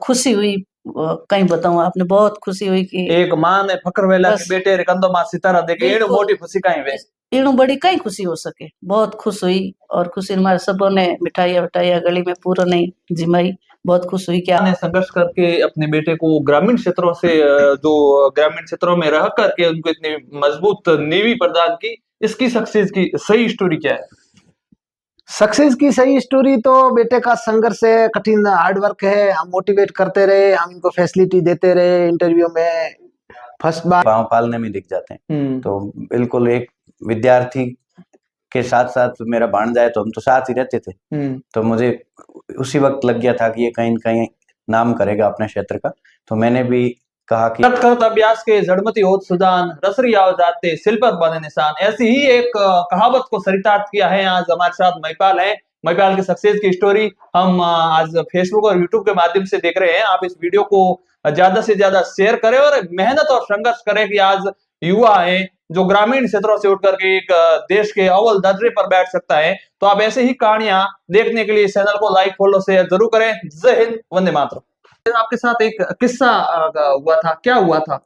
खुशी हुई, कहीं बताऊं आपने, बहुत खुशी हुई कि एक मां ने फकरवेला बस के बेटे रे कंधों में सितारा दे के एड़ो मोटी खुशी काई वे इणु बड़ी कहीं खुशी हो सके। बहुत खुश हुई और खुशी हमारे सबों ने मिठाइयाँ विठाइयाँ गली में पूरा नहीं जिमाई। बहुत खुश हुई क्या ने संघर्ष करके अपने बेटे को ग्रामीण क्षेत्रों से जो ग्रामीण क्षेत्रों में रह करके उनको इतनी मजबूत नींव प्रदान की। इसकी सक्सेस की सही स्टोरी क्या है? सक्सेस की सही स्टोरी तो बेटे का संघर्ष है, कठिन हार्ड वर्क है। हम मोटिवेट करते रहे, हम इनको फैसिलिटी देते रहे। इंटरव्यू में फर्स्ट बार पाँव पालने में दिख जाते हैं। तो बिल्कुल एक विद्यार्थी के साथ साथ मेरा भांजा है, तो हम तो साथ ही रहते थे। तो मुझे उसी वक्त लग गया था कि ये कहीं न कहीं नाम करेगा अपने क्षेत्र का। तो मैंने भी कहा कि करत अभ्यास के जड़मती होत सुजान, रसरी आओ जाते सिल पर बने निशान। ऐसी ही एक कहावत को चरितार्थ किया है। आज हमारे साथ महिपाल है। महिपाल की सक्सेस की स्टोरी हम आज फेसबुक और यूट्यूब के माध्यम से देख रहे हैं। आप इस वीडियो को ज्यादा से ज्यादा शेयर करें और मेहनत और संघर्ष करें कि आज युवा है जो ग्रामीण क्षेत्रों से उठ करके एक देश के अव्वल दर्जे पर बैठ सकता है। तो आप ऐसे ही कहानियां देखने के लिए चैनल को लाइक फॉलो शेयर जरूर करें। जय हिंद, वंदे मातरम। आपके साथ एक किस्सा हुआ था, क्या हुआ था?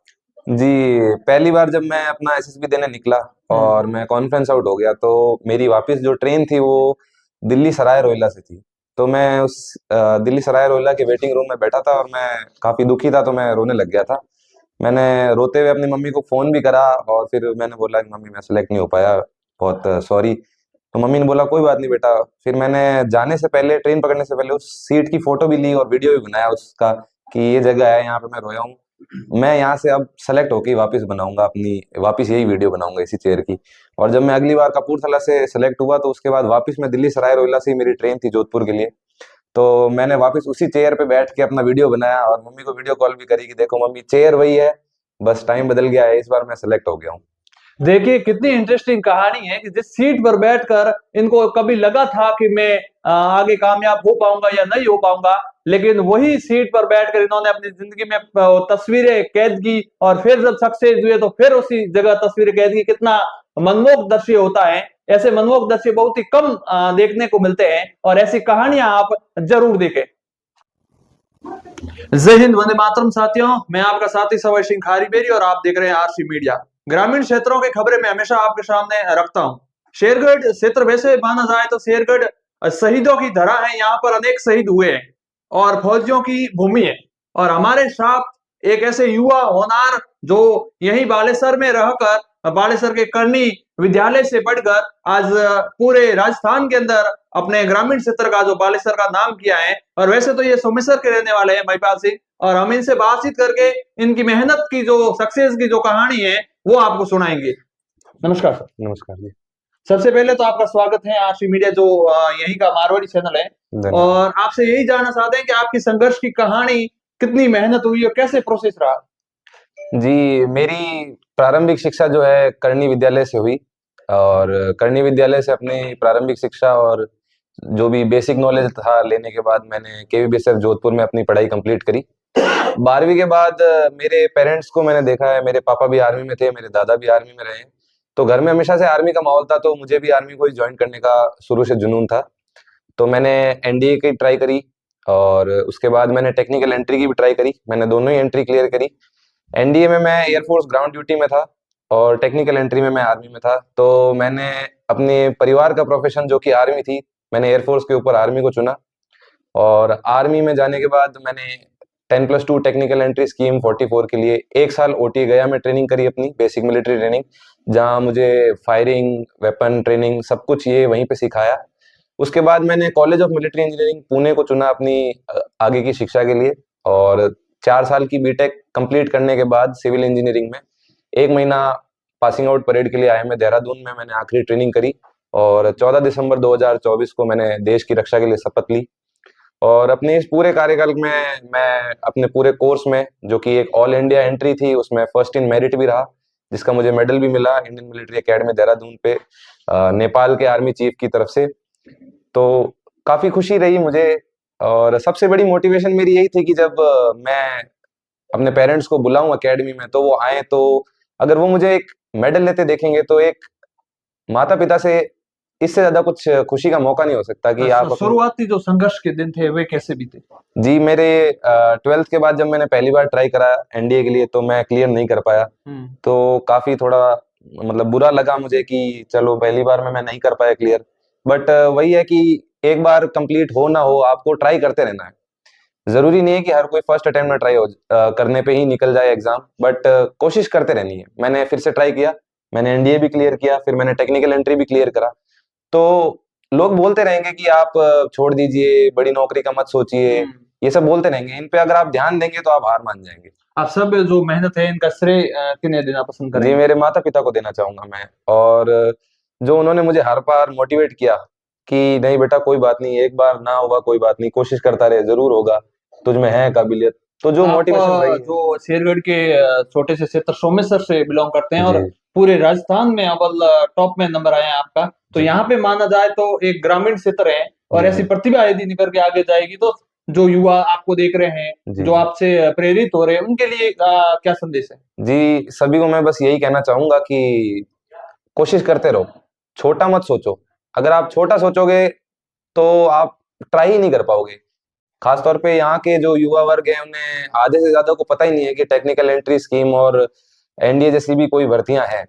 जी, पहली बार जब मैं अपना एसएसबी देने निकला और मैं कॉन्फ्रेंस आउट हो गया, तो मेरी वापस जो ट्रेन थी वो दिल्ली सराय रोहिल्ला से थी। तो मैं उस दिल्ली सराय रोहिल्ला के वेटिंग रूम में बैठा था और मैं काफी दुखी था, तो मैं रोने लग गया था। मैंने रोते हुए अपनी मम्मी को फोन भी करा और फिर मैंने बोला कि मम्मी मैं सेलेक्ट नहीं हो पाया, बहुत सॉरी। तो मम्मी ने बोला कोई बात नहीं बेटा। फिर मैंने जाने से पहले, ट्रेन पकड़ने से पहले उस सीट की फोटो भी ली और वीडियो भी बनाया उसका कि ये जगह है, यहाँ पे मैं रोया हूँ। मैं यहाँ से अब सेलेक्ट होके वापस बनाऊंगा अपनी, वापस यही वीडियो बनाऊंगा इसी चेयर की। और जब मैं अगली बार कपूरथला से सेलेक्ट हुआ तो उसके बाद वापस मैं दिल्ली सराय रोहिल्ला से ही मेरी ट्रेन थी जोधपुर के लिए। तो मैंने वापस उसी चेयर पे बैठ के अपना वीडियो बनाया और मम्मी को वीडियो कॉल भी करी कि देखो मम्मी चेयर वही है, बस टाइम बदल गया है, इस बार मैं सेलेक्ट हो गया हूँ। देखिए कितनी इंटरेस्टिंग कहानी है कि जिस सीट पर बैठकर इनको कभी लगा था कि मैं आगे कामयाब हो पाऊंगा या नहीं हो पाऊंगा, लेकिन वही सीट पर बैठकर इन्होंने अपनी जिंदगी में तस्वीरें कैद की और फिर जब सक्सेस हुए तो फिर उसी जगह तस्वीरें कैद की। कितना मनमोहक दृश्य होता है। ऐसे मनमोहक दृश्य बहुत ही कम देखने को मिलते हैं और ऐसी कहानियां आप जरूर देखें। जय हिंद, वंदे मातरम साथियों। मैं आपका साथी सवय सिंह खारीबेरी और आप देख रहे हैं आरसी मीडिया। ग्रामीण क्षेत्रों की खबरें मैं हमेशा आपके सामने रखता हूं। शेरगढ़ क्षेत्र वैसे माना जाए तो शेरगढ़ शहीदों की धरा है। यहाँ पर अनेक शहीद हुए हैं और फौजियों की भूमि है। और हमारे साथ एक ऐसे युवा होनार जो यही बालेसर में रहकर, बालेसर के करनी विद्यालय से पढ़कर आज पूरे राजस्थान के अंदर अपने ग्रामीण क्षेत्र का जो बालेसर का नाम किया है। और वैसे तो ये सोमेश्वर के रहने वाले हैं महिपाल सिंह, और हम इनसे बातचीत करके इनकी मेहनत की जो सक्सेस की जो कहानी है वो आपको सुनाएंगे। नमस्कार सर। नमस्कार जी। सबसे पहले तो आपका स्वागत है आरसी मीडिया जो यही का मारवाड़ी चैनल है। और आपसे यही जानना चाहते हैं कि आपकी संघर्ष की कहानी, कितनी मेहनत हुई और कैसे प्रोसेस रहा? जी, मेरी प्रारंभिक शिक्षा जो है करनी विद्यालय से हुई और करनी विद्यालय से अपनी प्रारंभिक शिक्षा और जो भी बेसिक नॉलेज था लेने के बाद मैंने केवीबीएसएफ जोधपुर में अपनी पढ़ाई कंप्लीट करी। 12वीं के बाद मेरे पेरेंट्स को मैंने देखा है, मेरे पापा भी आर्मी में थे, मेरे दादा भी आर्मी में रहे, तो घर में हमेशा से आर्मी का माहौल था, तो मुझे भी आर्मी को ही ज्वाइन करने का शुरू से जुनून था। तो मैंने एनडीए की ट्राई करी और उसके बाद मैंने टेक्निकल एंट्री की भी ट्राई करी। मैंने दोनों ही एंट्री क्लियर करी। एनडीए में मैं एयरफोर्स ग्राउंड ड्यूटी में था और टेक्निकल एंट्री में मैं आर्मी में था। तो मैंने अपने परिवार का प्रोफेशन जो कि आर्मी थी, मैंने एयरफोर्स के ऊपर आर्मी को चुना। और आर्मी में जाने के बाद मैंने 10+2 टेक्निकल एंट्री स्कीम 44 के लिए 1 साल ओटी गया, मैं ट्रेनिंग करी अपनी बेसिक मिलिट्री ट्रेनिंग, जहाँ मुझे फायरिंग, वेपन ट्रेनिंग सब कुछ ये वहीं पे सिखाया। उसके बाद मैंने college of military engineering Pune को चुना अपनी आगे की शिक्षा के लिए और 4 साल की बीटेक कंप्लीट करने के बाद सिविल इंजीनियरिंग में 1 महीना पासिंग आउट परेड के लिए आया मैं देहरादून में। मैंने आखिरी ट्रेनिंग करी और 14 दिसंबर 2024 को मैंने देश की रक्षा के लिए शपथ ली। और अपने इस पूरे कार्यकाल में मैं अपने पूरे कोर्स में, जो कि एक ऑल इंडिया एंट्री थी, उसमें फर्स्ट इन मेरिट भी रहा, जिसका मुझे मेडल भी मिला इंडियन मिलिट्री एकेडमी देहरादून पे नेपाल के आर्मी चीफ की तरफ से। तो काफी खुशी रही मुझे और सबसे बड़ी मोटिवेशन मेरी यही थी कि जब मैं अपने पेरेंट्स को बुलाऊं एकेडमी में तो वो आए, तो अगर वो मुझे एक मेडल लेते देखेंगे तो एक माता पिता से इससे ज्यादा कुछ खुशी का मौका नहीं हो सकता कि आप शुरुआती जो संघर्ष के दिन थे वे कैसे बीते? जी, मेरे 12th के बाद जब मैंने पहली बार ट्राई करा एनडीए के लिए तो मैं क्लियर नहीं कर पाया। तो काफी थोड़ा मतलब बुरा लगा मुझे कि चलो पहली बार में मैं नहीं कर पाया क्लियर। बट वही है कि एक बार कंप्लीट हो ना हो, आपको ट्राई करते रहना है। जरूरी नहीं है कि हर कोई फर्स्ट अटेम्प्ट में करने पे ही निकल जाए एग्जाम, बट कोशिश करते रहनी है। मैंने फिर से ट्राई किया, मैंने एनडीए भी क्लियर किया, फिर मैंने टेक्निकल एंट्री भी क्लियर करा। तो लोग बोलते रहेंगे कि आप छोड़ दीजिए, बड़ी नौकरी का मत सोचिए, ये सब बोलते रहेंगे। इन पे अगर आप ध्यान देंगे तो आप हार मान जाएंगे। आप सब जो मेहनत है इनका श्रेय किन्हें देना पसंद जी, करेंगे? मेरे माता पिता को देना चाहूंगा मैं। और जो उन्होंने मुझे हर बार मोटिवेट किया कि नहीं बेटा कोई बात नहीं, एक बार ना होगा कोई बात नहीं, कोशिश करता रहे, जरूर होगा, तुझ में है काबिलियत। तो जो आप मोटिवेशन रही है। जो शेरगढ़ के छोटे से क्षेत्र सोमेश्वर से बिलोंग करते हैं और जी पूरे राजस्थान में अव्वल टॉप में नंबर आया है आपका, तो जी। यहाँ पे माना जाए तो एक ग्रामीण क्षेत्र है और जी, ऐसी जी। प्रतिभा यदि निकल के आगे जाएगी तो जो युवा आपको देख रहे हैं, जी जो आपसे प्रेरित हो रहे हैं, उनके लिए क्या संदेश है? जी, सभी को मैं बस यही कहना चाहूंगा कि कोशिश करते रहो, छोटा मत सोचो। अगर आप छोटा सोचोगे तो आप ट्राई ही नहीं कर पाओगे। खासतौर पे यहाँ के जो युवा वर्ग है उन्हें आधे से ज्यादा को पता ही नहीं है कि टेक्निकल एंट्री स्कीम और एनडीए जैसी भी कोई भर्तियां हैं।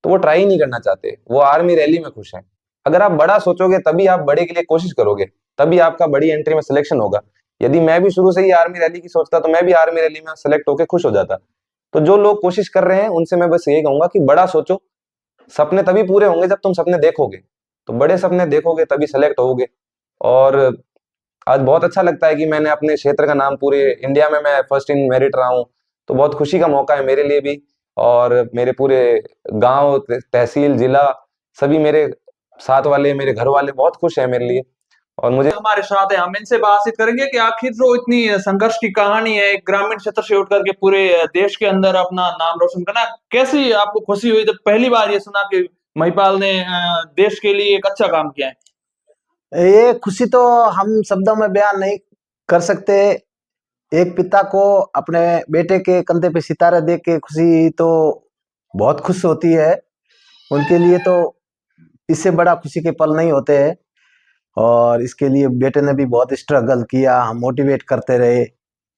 तो वो ट्राई नहीं करना चाहते, वो आर्मी रैली में खुश हैं। अगर आप बड़ा सोचोगे तभी आप बड़े के लिए कोशिश करोगे, तभी आपका बड़ी एंट्री में सिलेक्शन होगा। यदि मैं भी शुरू से ही आर्मी रैली की सोचता तो मैं भी आर्मी रैली में सेलेक्ट होकर खुश हो जाता। तो जो लोग कोशिश कर रहे हैं उनसे मैं बस यही कहूंगा कि बड़ा सोचो। सपने तभी पूरे होंगे जब तुम सपने देखोगे, तो बड़े सपने देखोगे तभी सेलेक्ट होगे। और आज बहुत अच्छा लगता है कि मैंने अपने क्षेत्र का नाम पूरे इंडिया में मैं फर्स्ट इन मेरिट रहा हूँ। तो बहुत खुशी का मौका है मेरे लिए भी, और मेरे पूरे गांव, तहसील, जिला, सभी मेरे साथ वाले, मेरे घर वाले बहुत खुश हैं मेरे लिए। और मुझे हमारे साथ है, हम इनसे बातचीत करेंगे कि आखिर जो इतनी संघर्ष की कहानी है, एक ग्रामीण क्षेत्र से उठ करके पूरे देश के अंदर अपना नाम रोशन करना, कैसी आपको खुशी हुई जब पहली बार ये सुना कि महिपाल ने देश के लिए एक अच्छा काम किया है? ये खुशी तो हम शब्दों में बयान नहीं कर सकते। एक पिता को अपने बेटे के कंधे पे सितारा देख के खुशी तो बहुत खुश होती है, उनके लिए तो इससे बड़ा खुशी के पल नहीं होते हैं। और इसके लिए बेटे ने भी बहुत स्ट्रगल किया, हम मोटिवेट करते रहे।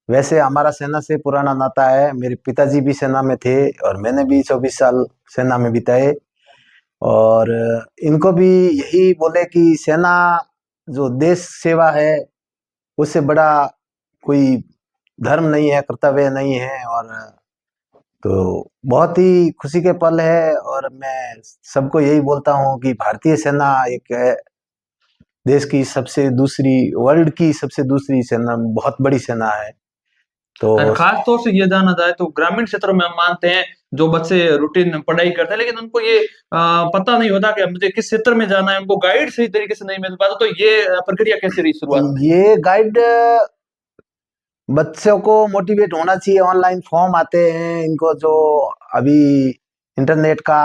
वैसे हमारा सेना से पुराना नाता है, मेरे पिताजी भी सेना में थे और मैंने भी 24 साल सेना में बिताए। और इनको भी यही बोले कि सेना जो देश सेवा है उससे बड़ा कोई धर्म नहीं है, कर्तव्य नहीं है। और तो बहुत ही खुशी के पल है और मैं सबको यही बोलता हूँ कि भारतीय सेना एक देश की सबसे दूसरी, वर्ल्ड की सबसे दूसरी सेना, बहुत बड़ी सेना है। तो और खास तौर से ये जाना जाए तो ग्रामीण क्षेत्रों में हम मानते हैं जो बच्चे रूटीन पढ़ाई करते हैं लेकिन उनको ये पता नहीं होता कि मुझे किस क्षेत्र में जाना है, उनको गाइड सही तरीके से नहीं मिल पाता। तो ये प्रक्रिया कैसे रही शुरुआत में? ये गाइड बच्चों को मोटिवेट होना चाहिए। ऑनलाइन फॉर्म आते हैं इनको, जो अभी इंटरनेट का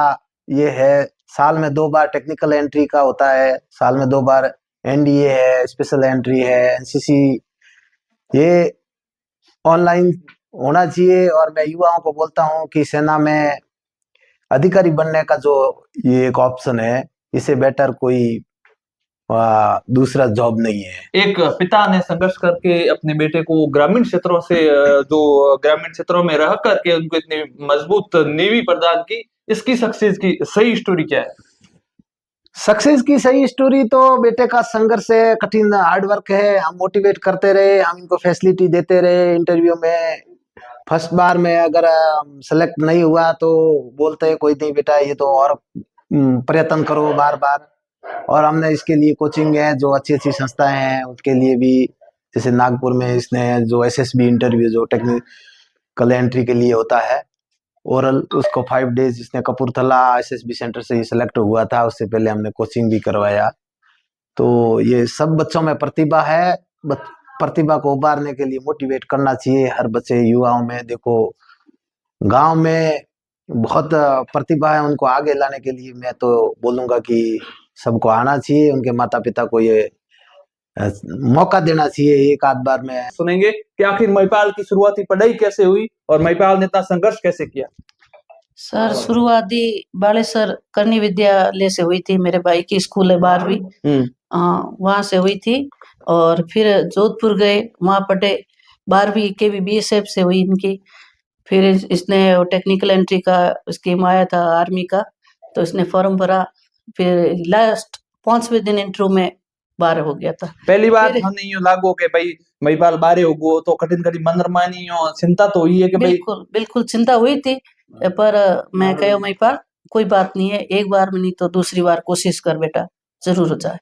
ये है, साल में 2 बार टेक्निकल एंट्री का होता है, साल में 2 बार एनडीए है, स्पेशल एंट्री है, एनसीसी, ये ऑनलाइन होना चाहिए। और मैं युवाओं को बोलता हूँ कि सेना में अधिकारी बनने का जो ये एक ऑप्शन है, इससे बेटर कोई दूसरा जॉब नहीं है। एक पिता ने संघर्ष करके अपने बेटे को ग्रामीण क्षेत्रों से जो ग्रामीण क्षेत्रों में रह करके उनको इतनी मजबूत नींव प्रदान की, इसकी सक्सेस की सही स्टोरी क्या है? सक्सेस की सही स्टोरी तो बेटे का संघर्ष है, कठिन हार्ड वर्क है। हम मोटिवेट करते रहे, हम इनको फैसिलिटी देते रहे। इंटरव्यू में फर्स्ट बार में अगर सेलेक्ट नहीं हुआ तो बोलते हैं कोई नहीं बेटा, ये तो और प्रयत्न करो बार बार। और हमने इसके लिए कोचिंग है, जो अच्छी अच्छी संस्थाएं हैं उसके लिए भी, जैसे नागपुर में इसने जो एसएसबी इंटरव्यू जो टेक्निकल एंट्री के लिए होता है ओरल, उसको 5 डेज इसने कपूरथला एसएसबी सेंटर से ही सिलेक्ट हुआ था। उससे पहले हमने कोचिंग भी करवाया। तो ये सब बच्चों में प्रतिभा है, प्रतिभा को उभारने के लिए मोटिवेट करना चाहिए हर बच्चे, युवाओं में। देखो गांव में बहुत प्रतिभा है, उनको आगे लाने के लिए मैं तो बोलूंगा कि सबको आना चाहिए, उनके माता पिता को ये मौका देना चाहिए एक आध बार में। सुनेंगे कि आखिर महिपाल की शुरुआती पढ़ाई कैसे हुई और महिपाल ने इतना संघर्ष कैसे किया। सर शुरुआती बालेसर करनी विद्यालय से हुई थी, मेरे भाई की स्कूल है 12वीं, वहाँ से हुई थी। और फिर जोधपुर गए, वहाँ पढ़े, 12वीं केवी बीएसएफ से हुई इनकी। फिर इसने टेक्निकल एंट्री का स्कीम आया था आर्मी का, तो इसने फॉर्म भरा। फिर लास्ट 5वें दिन इंटरव्यू में 12 हो गया था। पहली बार फिर- हम नहीं लागू के भाई महिपाल बारे हो गो तो कठिन कठिन मन रमानी हो चिंता तो हुई है कि भाई बिल्कुल बिल्कुल चिंता हुई थी, पर मैं कहो महिपाल कोई बात नहीं है, एक बार में नहीं तो दूसरी बार कोशिश कर बेटा, जरूर हो जाए।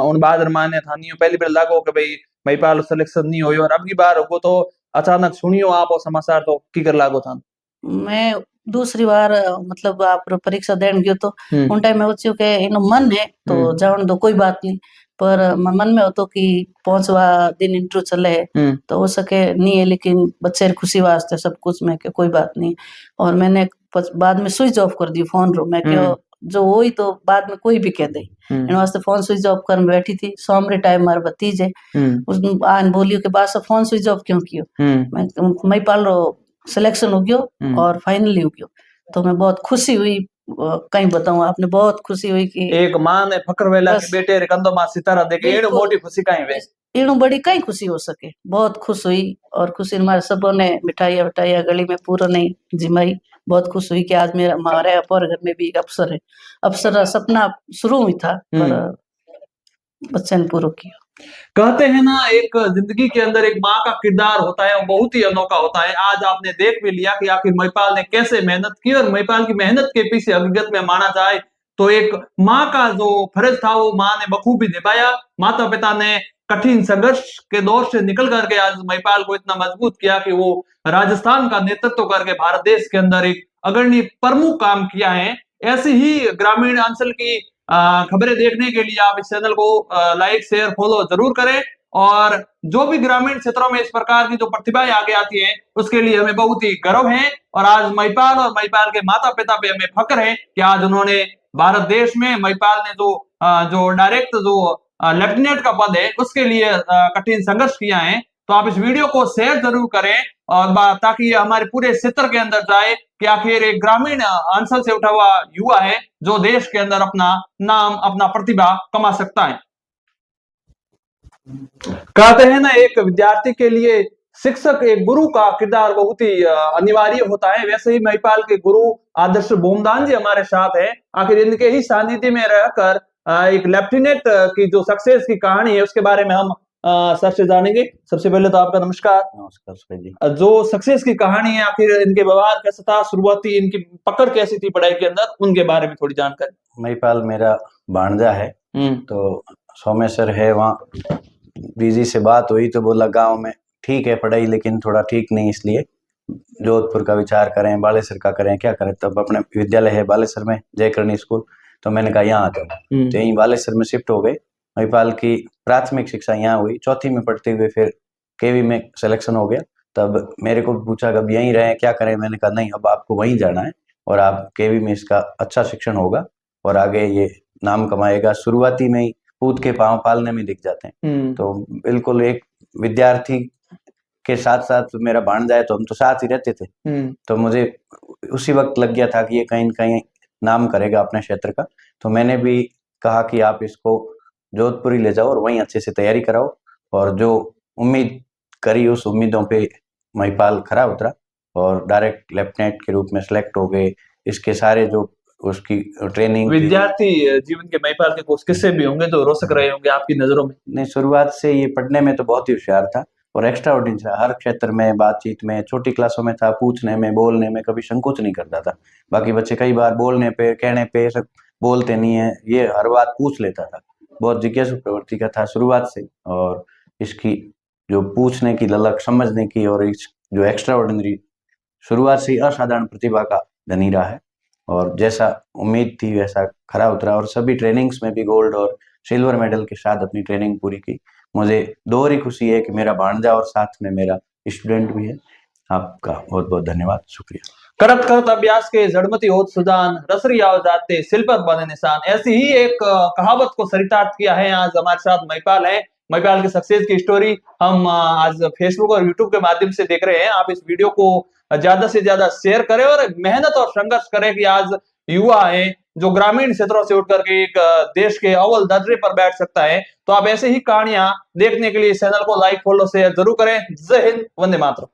उन बाद रमाने था नहीं पहली बार लागू के भाई महिपाल सिलेक्शन नहीं हुई और अब की बार हो तो अचानक सुनियो आप और समाचार तो की कर लागो था। मैं दूसरी बार मतलब आप परीक्षा देने गयो तो उन टाइम में बच्चों के इन मन है तो जान दो कोई बात नहीं, पर मन में हो तो कि 5वां दिन इंटरव्यू चले है तो हो सके नहीं है, लेकिन बच्चे की खुशी वास्ते सब कुछ मैं कोई बात नहीं। और मैंने बाद में स्विच ऑफ कर दी फोन रो, मैं क्यों जो हो ही तो बाद में कोई भी कह दे, इन वास्ते फोन स्विच ऑफ कर बैठी थी। सोमरे टाइम मारे भतीजे उस आन बोलियो के बाद से फोन स्विच ऑफ क्यों कियो, मैं पाल रो सिलेक्शन हो गयो और फाइनली हो गयो, तो मैं बहुत खुशी हुई। कहीं बताऊं आपने, बहुत खुशी हुई कि एक मां ने फकर वेला के बेटे रे कंदो मां सितारा देखे एड़ो बिल्कुल। मोटी खुशी काई वे इनु बड़ी कहीं खुशी हो सके, बहुत खुश हुई। और खुशी हमारे सबों ने मिठाइयाँ विठाइयाँ गली में पूरा नहीं जिमाई, बहुत खुश हुई कि आज मेरा हमारे अपर घर में भी एक अफसर है। अफसर का सपना शुरू हुई था पर बच्चे ने पूरा किया। कहते हैं ना एक जिंदगी के अंदर एक माँ का किरदार होता है वो बहुत ही अनोखा होता है। आज आपने देख भी लिया कि आखिर महिपाल ने कैसे मेहनत की और महिपाल की मेहनत के पीछे हकीकत में माना जाए तो एक माँ का जो फर्ज था वो माँ ने बखूबी निभाया। माता पिता ने कठिन संघर्ष के दौर से निकल करके आज महिपाल को इतना मजबूत किया कि वो राजस्थान का नेतृत्व करके भारत देश के अंदर एक अग्रणी प्रमुख काम किया है। ऐसी ही ग्रामीण अंचल की खबरें देखने के लिए आप इस चैनल को लाइक शेयर फॉलो जरूर करें और जो भी ग्रामीण क्षेत्रों में इस प्रकार की जो प्रतिभाएं आगे आती हैं उसके लिए हमें बहुत ही गर्व है। और आज महिपाल और महिपाल के माता पिता पे हमें फक्र है कि आज उन्होंने भारत देश में महिपाल ने जो डायरेक्ट जो लेफ्टिनेंट का पद है उसके लिए कठिन संघर्ष किया है। तो आप इस वीडियो को शेयर जरूर करें और ताकि ये हमारे पूरे क्षेत्र के अंदर जाए कि आखिर एक ग्रामीण अंचल से उठा हुआ युवा है जो देश के अंदर अपना नाम अपना प्रतिभा कमा सकता है। कहते हैं ना एक विद्यार्थी के लिए शिक्षक एक गुरु का किरदार बहुत ही अनिवार्य होता है। वैसे ही महिपाल के गुरु आदर्श बोमदान जी हमारे साथ हैं। आखिर इनके ही सानिध्य में रहकर एक लेफ्टिनेंट की जो सक्सेस की कहानी है उसके बारे में हम सर से जानेंगे। सबसे पहले तो आपका नमस्कार। नमस्कार सुरेश जी। जो सक्सेस की कहानी है आखिर इनके व्यवहार कैसा था, शुरुआती इनकी पकड़ कैसी थी पढ़ाई के अंदर, उनके बारे में थोड़ी जानकारी। महिपाल मेरा भांजा है तो सोमेश्वर है, वहाँ बीजी से बात हुई तो बोला गांव में ठीक है पढ़ाई लेकिन थोड़ा ठीक नहीं, इसलिए जोधपुर का विचार करें, बालेसर का करें, क्या करें। तब अपने विद्यालय है बालेसर में जयकर्णी स्कूल, तो मैंने कहा यहाँ आ जाओ, तो यहीं बालेसर में शिफ्ट हो गए। महिपाल की प्राथमिक शिक्षा यहाँ हुई, चौथी में पढ़ते हुए फिर केवी में सिलेक्शन हो गया। तब मेरे को पूछा कब यहीं रहें क्या करें, मैंने कहा नहीं अब आपको वहीं जाना है और आप केवी में इसका अच्छा शिक्षण होगा और आगे ये नाम कमाएगा। शुरुआती में ही पूत के पांव पालने में दिख जाते हैं। तो बिल्कुल एक विद्यार्थी के साथ साथ मेरा भांजा है तो हम तो साथ ही रहते थे, तो मुझे उसी वक्त लग गया था कि ये कहीं न कहीं नाम करेगा अपने क्षेत्र का। तो मैंने भी कहा कि आप इसको जोधपुर ही ले जाओ और वहीं अच्छे से तैयारी कराओ, और जो उम्मीद करी उस उम्मीदों पे महिपाल खरा उतरा और डायरेक्ट लेफ्टिनेंट के रूप में सिलेक्ट हो गए। इसके सारे जो उसकी ट्रेनिंग, विद्यार्थी जीवन के महिपाल के कुछ किस्से भी होंगे जो रोचक रहे होंगे आपकी नजरों में। नहीं, शुरुआत से ये पढ़ने में तो बहुत ही होशियार था और एक्स्ट्रा ऑर्डिनरी था, हर क्षेत्र में, बातचीत में, छोटी क्लासों में था, पूछने में, बोलने में कभी संकोच नहीं करता था। बाकी बच्चे कई बार बोलने पे कहने पे सब बोलते नहीं है, ये हर बात पूछ लेता था। बहुत जिज्ञासु प्रवृत्ति का था शुरुआत से, और इसकी जो पूछने की ललक, समझने की और इस जो एक्स्ट्रा ऑर्डिनरी शुरुआत से असाधारण प्रतिभा का धनी रहा है। और जैसा उम्मीद थी वैसा खरा उतरा और सभी ट्रेनिंग्स में भी गोल्ड और सिल्वर मेडल के साथ अपनी ट्रेनिंग पूरी की। मुझे दोहरी खुशी है कि मेरा भांजा और साथ में मेरा स्टूडेंट भी है। आपका बहुत बहुत धन्यवाद, शुक्रिया। करत करत अभ्यास के जड़मती होत सुजान, रसरी आव जाते सिल पर बने निशान, ऐसी ही एक कहावत को चरितार्थ किया है आज हमारे साथ महिपाल है। महीपाल की सक्सेस की स्टोरी हम आज फेसबुक और यूट्यूब के माध्यम से देख रहे हैं। आप इस वीडियो को ज्यादा से ज्यादा शेयर करें और मेहनत और संघर्ष करें कि आज युवा है जो ग्रामीण क्षेत्रों से उठकर के एक देश के अव्वल दर्जे पर बैठ सकता है। तो आप ऐसे ही कहानियां देखने के लिए चैनल को लाइक फॉलो शेयर जरूर करें। जय हिंद, वंदे मातरम।